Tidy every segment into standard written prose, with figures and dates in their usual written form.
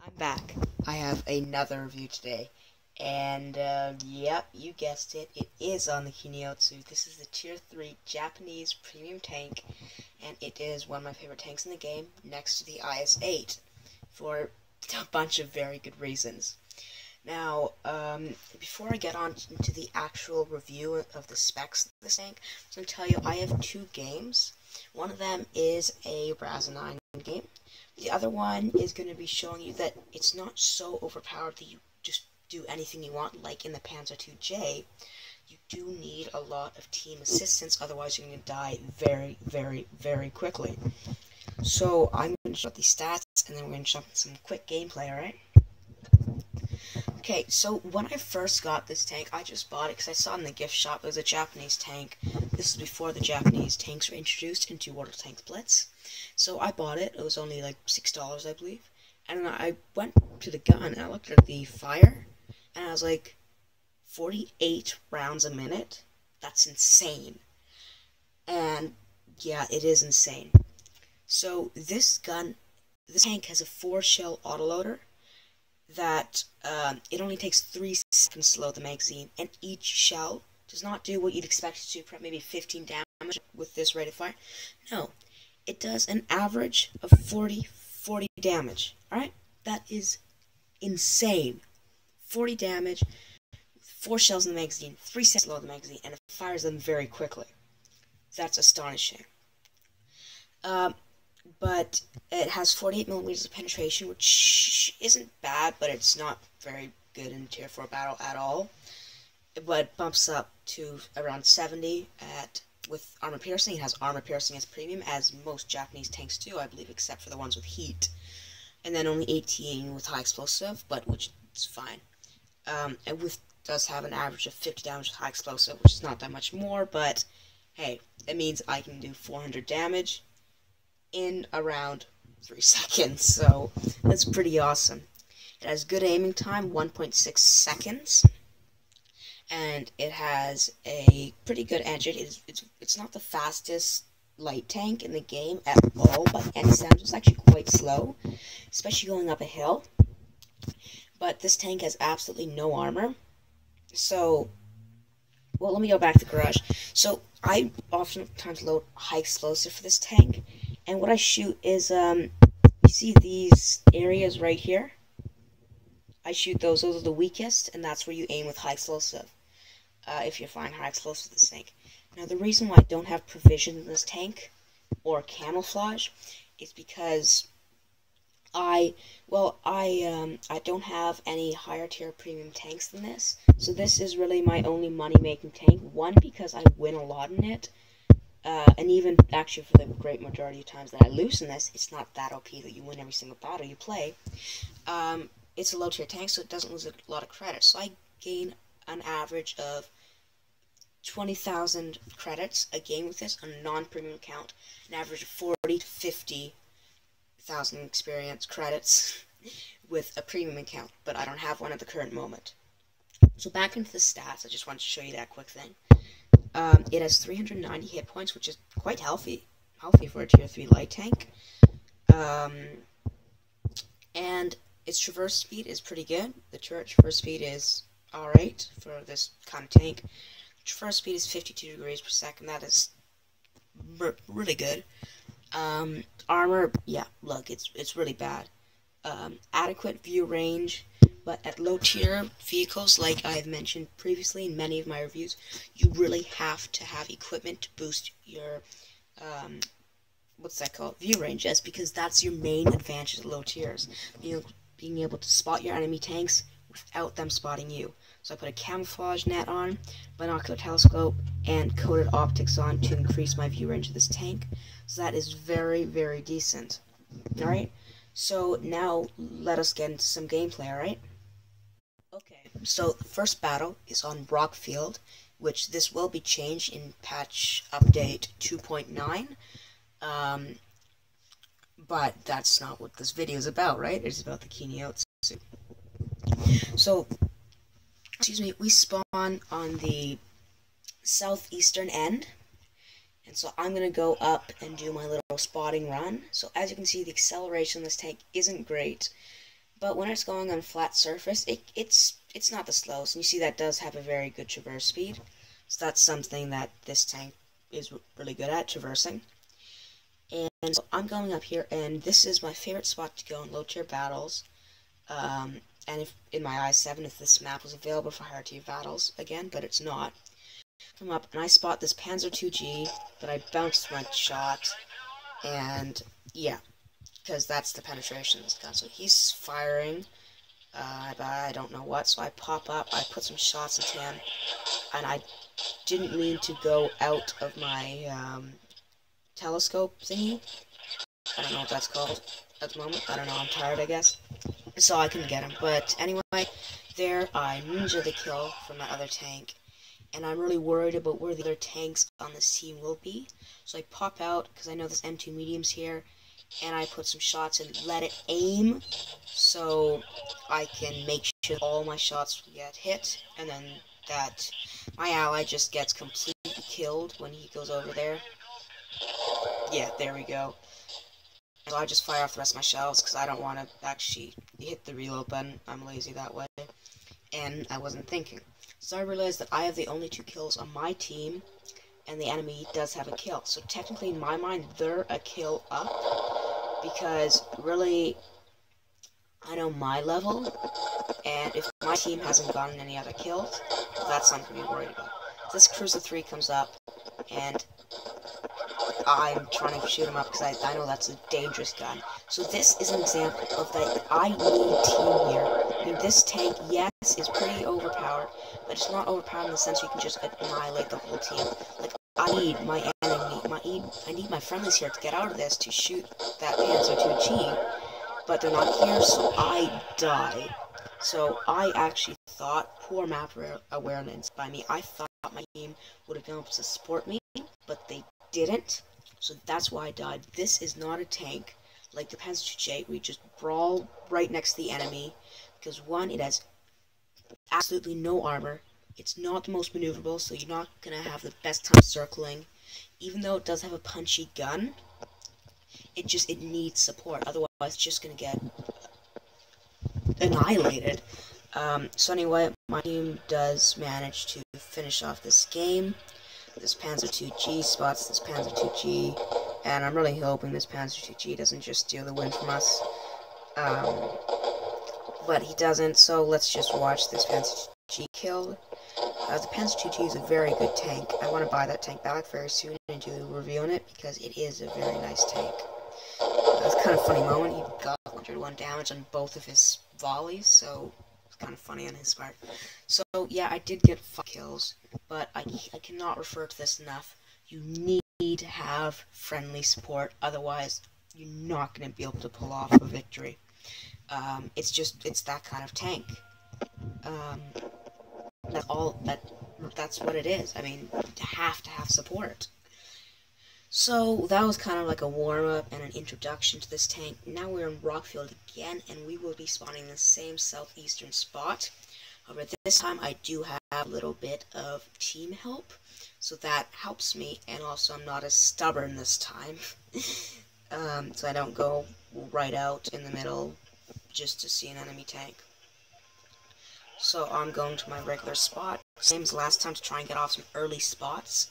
I'm back. I have another review today, and yep, you guessed it, it is on the ki-ni-otsu. This is the Tier 3 Japanese premium tank, and it is one of my favorite tanks in the game, next to the IS-8, for a bunch of very good reasons. Now, before I get on into the actual review of the specs of this tank, I'm going to tell you I have two games. One of them is a Browser 9 game. The other one is going to be showing you that it's not so overpowered that you just do anything you want, like in the Panzer II-J. You do need a lot of team assistance, otherwise you're going to die very, very, very quickly. So I'm going to show the stats, and then we're going to jump into some quick gameplay, alright? Okay, so when I first got this tank, I just bought it because I saw it in the gift shop. It was a Japanese tank. This is before the Japanese tanks were introduced into World of Tanks Blitz. So I bought it. It was only like $6, I believe. And I went to the gun, and I looked at the fire, and I was like, 48 rounds a minute? That's insane. And yeah, it is insane. So this tank has a 4-shell autoloader that it only takes 3 seconds to load the magazine, and each shell does not do what you'd expect it to, maybe 15 damage with this rate of fire. No, it does an average of 40 damage. Alright? That is insane. 40 damage, 4 shells in the magazine, 3 seconds to load the magazine, and it fires them very quickly. That's astonishing. But it has 48 millimeters of penetration, which isn't bad, but it's not very good in Tier 4 battle at all. But it bumps up to around 70 with armor piercing. It has armor piercing as premium, as most Japanese tanks do, I believe, except for the ones with heat. And then only 18 with high explosive, but which is fine. And does have an average of 50 damage with high explosive, which is not that much more, but hey, it means I can do 400 damage in around 3 seconds, so that's pretty awesome. It has good aiming time, 1.6 seconds, and it has a pretty good engine. It's not the fastest light tank in the game at all by any standards. It's actually quite slow, especially going up a hill. But this tank has absolutely no armor, so well, let me go back to the garage. So I oftentimes load high explosive for this tank, and what I shoot is, you see these areas right here? I shoot those are the weakest, and that's where you aim with high explosive, if you're flying high explosive with this tank. Now, the reason why I don't have provision in this tank, or camouflage, is because I don't have any higher tier premium tanks than this, so this is really my only money-making tank. One, because I win a lot in it, and even actually for the great majority of times that I lose in this, it's not that OP that you win every single battle you play. It's a low tier tank, so it doesn't lose a lot of credits, so I gain an average of 20,000 credits a game with this on a non-premium account, an average of 40 to 50,000 experience credits with a premium account, but I don't have one at the current moment. So back into the stats, I just wanted to show you that quick thing. It has 390 hit points, which is quite healthy for a Tier 3 light tank. And its traverse speed is pretty good. The traverse speed is alright for this kind of tank. Traverse speed is 52 degrees per second. That is really good. Armor, yeah, look, it's really bad. Adequate view range, but at low tier vehicles, like I've mentioned previously in many of my reviews, you really have to have equipment to boost your, what's that called? View range, yes, because that's your main advantage at low tiers. Being able to spot your enemy tanks without them spotting you. So I put a camouflage net on, binocular telescope, and coated optics on to increase my view range of this tank. So that is very, very decent. Alright? So now let us get into some gameplay, alright? Okay, so the first battle is on Rockfield, which this will be changed in patch update 2.9. But that's not what this video is about, right? It's about the ki-ni-otsu. So, excuse me, we spawn on the southeastern end, and so I'm going to go up and do my little spotting run. So as you can see, the acceleration of this tank isn't great, but when it's going on flat surface, it's not the slowest. And you see that does have a very good traverse speed. So that's something that this tank is really good at, traversing. And so I'm going up here, and this is my favorite spot to go in low-tier battles. And if in my i7, if this map was available for higher tier battles again, but it's not. Come up, and I spot this Panzer II-G, but I bounced my shot, and yeah, because that's the penetration of this gun. So he's firing, I don't know what, so I pop up, I put some shots into him, and I didn't mean to go out of my telescope thingy. I don't know what that's called at the moment. I don't know, I'm tired, I guess. So I couldn't get him. But anyway, there I ninja the kill from my other tank. And I'm really worried about where the other tanks on this team will be. So I pop out, because I know this M2 medium's here, and I put some shots and let it aim, so I can make sure all my shots get hit, and then that my ally just gets completely killed when he goes over there. Yeah, there we go. So I just fire off the rest of my shells, because I don't want to actually hit the reload button. I'm lazy that way. And I wasn't thinking. So I realized that I have the only 2 kills on my team, and the enemy does have a kill. So technically, in my mind, they're a kill up, because really, I know my level, and if my team hasn't gotten any other kills, that's something to be worried about. This Cruiser 3 comes up, and I'm trying to shoot him up because I know that's a dangerous gun. So this is an example of that I need team here. I mean, this tank, yes, is pretty overpowered, but it's not overpowered in the sense you can just annihilate the whole team. Like, I need my enemy, I need my friendlies here to get out of this to shoot that Panzer II-G, but they're not here, so I die. So I actually thought, poor map awareness by me, I thought my team would have been able to support me, but they didn't. So that's why I died. This is not a tank like the Panzer II-J, where you just brawl right next to the enemy, because one, it has absolutely no armor. It's not the most maneuverable, so you're not going to have the best time circling. Even though it does have a punchy gun, it needs support. Otherwise, it's just going to get annihilated. So anyway, my team does manage to finish off this game. This Panzer II-G spots this Panzer II-G, and I'm really hoping this Panzer II-G doesn't just steal the win from us. But he doesn't, so let's just watch this Panzer II-G killed. The Panzer II-G is a very good tank. I want to buy that tank back very soon and do a review on it, because it is a very nice tank. It's kind of a funny moment. He got 101 damage on both of his volleys, so it's kind of funny on his part. So yeah, I did get 5 kills, but I cannot refer to this enough. You need to have friendly support, otherwise you're not going to be able to pull off a victory. It's that kind of tank. That's what it is. I mean, you have to have support. So that was kind of like a warm-up and an introduction to this tank. Now we're in Rockfield again, and we will be spawning in the same southeastern spot. However, this time I do have a little bit of team help, so that helps me, and also I'm not as stubborn this time. So I don't go right out in the middle just to see an enemy tank. So I'm going to my regular spot, same as last time, to try and get off some early spots.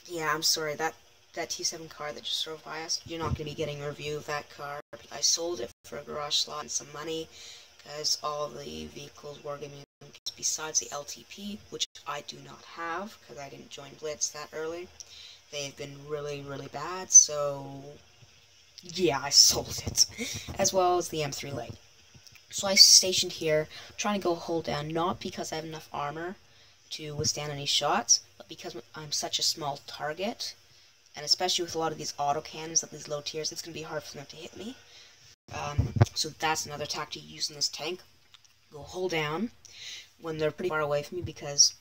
Yeah, I'm sorry, that T7 car that just drove by us, you're not going to be getting a review of that car. I sold it for a garage slot and some money, because all the vehicles were giving me, besides the LTP, which I do not have, because I didn't join Blitz that early. They've been really, really bad, so yeah, I sold it, as well as the M3 Lite. So I stationed here, trying to go hold down, not because I have enough armor to withstand any shots, but because I'm such a small target, and especially with a lot of these autocannons at these low tiers, it's going to be hard for them to hit me. So that's another tactic used in this tank. Go hold down when they're pretty far away from me, because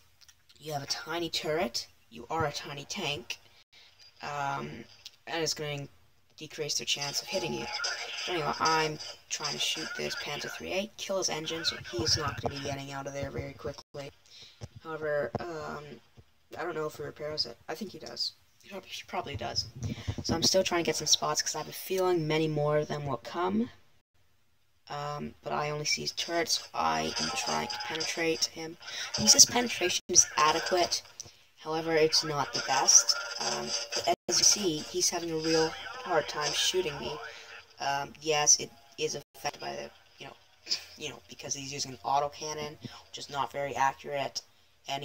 you have a tiny turret, you are a tiny tank, and it's going to decrease their chance of hitting you. So anyway, I'm trying to shoot this Panzer IIIA, kill his engine, so he's not going to be getting out of there very quickly. However, I don't know if he repairs it. I think he does. She probably does. So I'm still trying to get some spots because I have a feeling many more of them will come. But I only see his turrets. I am trying to penetrate him. He says penetration is adequate. However, it's not the best. As you see, he's having a real hard time shooting me. Yes, it is affected by the, because he's using an autocannon, which is not very accurate, and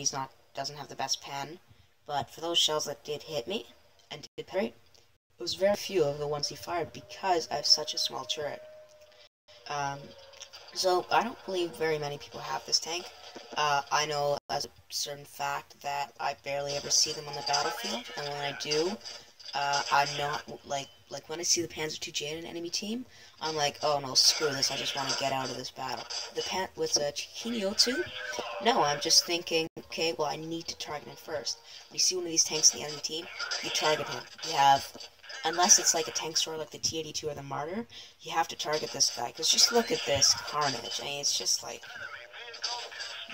doesn't have the best pen. But for those shells that did hit me and did penetrate, it was very few of the ones he fired because I have such a small turret. So I don't believe very many people have this tank. I know as a certain fact that I barely ever see them on the battlefield, and when I do, I'm not, like when I see the Panzer II in an enemy team, I'm like, oh no, screw this, I just want to get out of this battle. With a ki-ni-otsu, no, I'm just thinking, okay, well, I need to target him first. When you see one of these tanks in the enemy team, you target him. You have, unless it's like a tank store like the T-82 or the Martyr, you have to target this guy, because just look at this carnage. I mean, it's just like,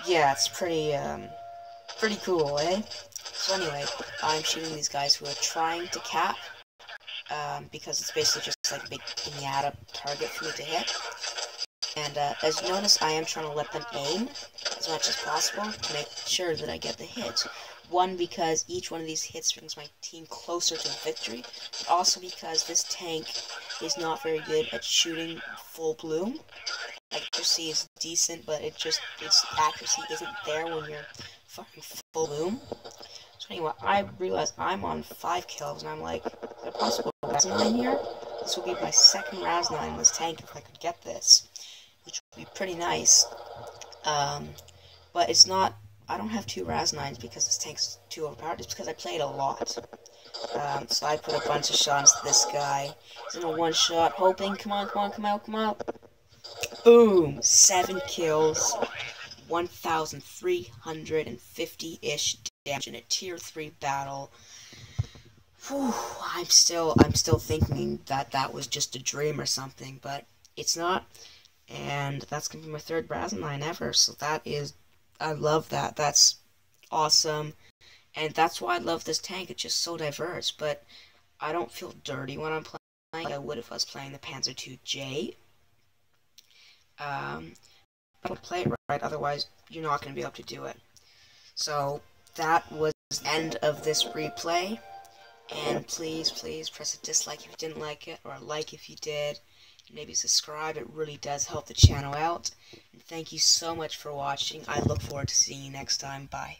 yeah, it's pretty cool, eh? So anyway, I'm shooting these guys who are trying to cap, because it's basically just like a big pinata target for me to hit. And as you notice, I am trying to let them aim as much as possible to make sure that I get the hits. One, because each one of these hits brings my team closer to victory, but also because this tank is not very good at shooting full bloom. Accuracy is decent, but its accuracy isn't there when you're firing full bloom. So anyway, I realize I'm on 5 kills, and I'm like, is there a possible Raz-9 here? This would be my second Raz-9 in this tank if I could get this, which would be pretty nice. But it's not, I don't have 2 Raz-9s because this tank's too overpowered. It's because I played a lot. So I put a bunch of shots to this guy. He's in a one-shot, hoping, come on, come out. Boom! 7 kills. 1,350-ish damage in a tier 3 battle. Whew, I'm still thinking that was just a dream or something, but it's not. And that's gonna be my 3rd Raz-9 ever, so I love that. That's awesome. And that's why I love this tank. It's just so diverse, but I don't feel dirty when I'm playing like I would if I was playing the Panzer II. I don't play it right, otherwise you're not going to be able to do it. So that was the end of this replay, and please press a dislike if you didn't like it, or a like if you did, and maybe subscribe. It really does help the channel out. And thank you so much for watching. I look forward to seeing you next time. Bye.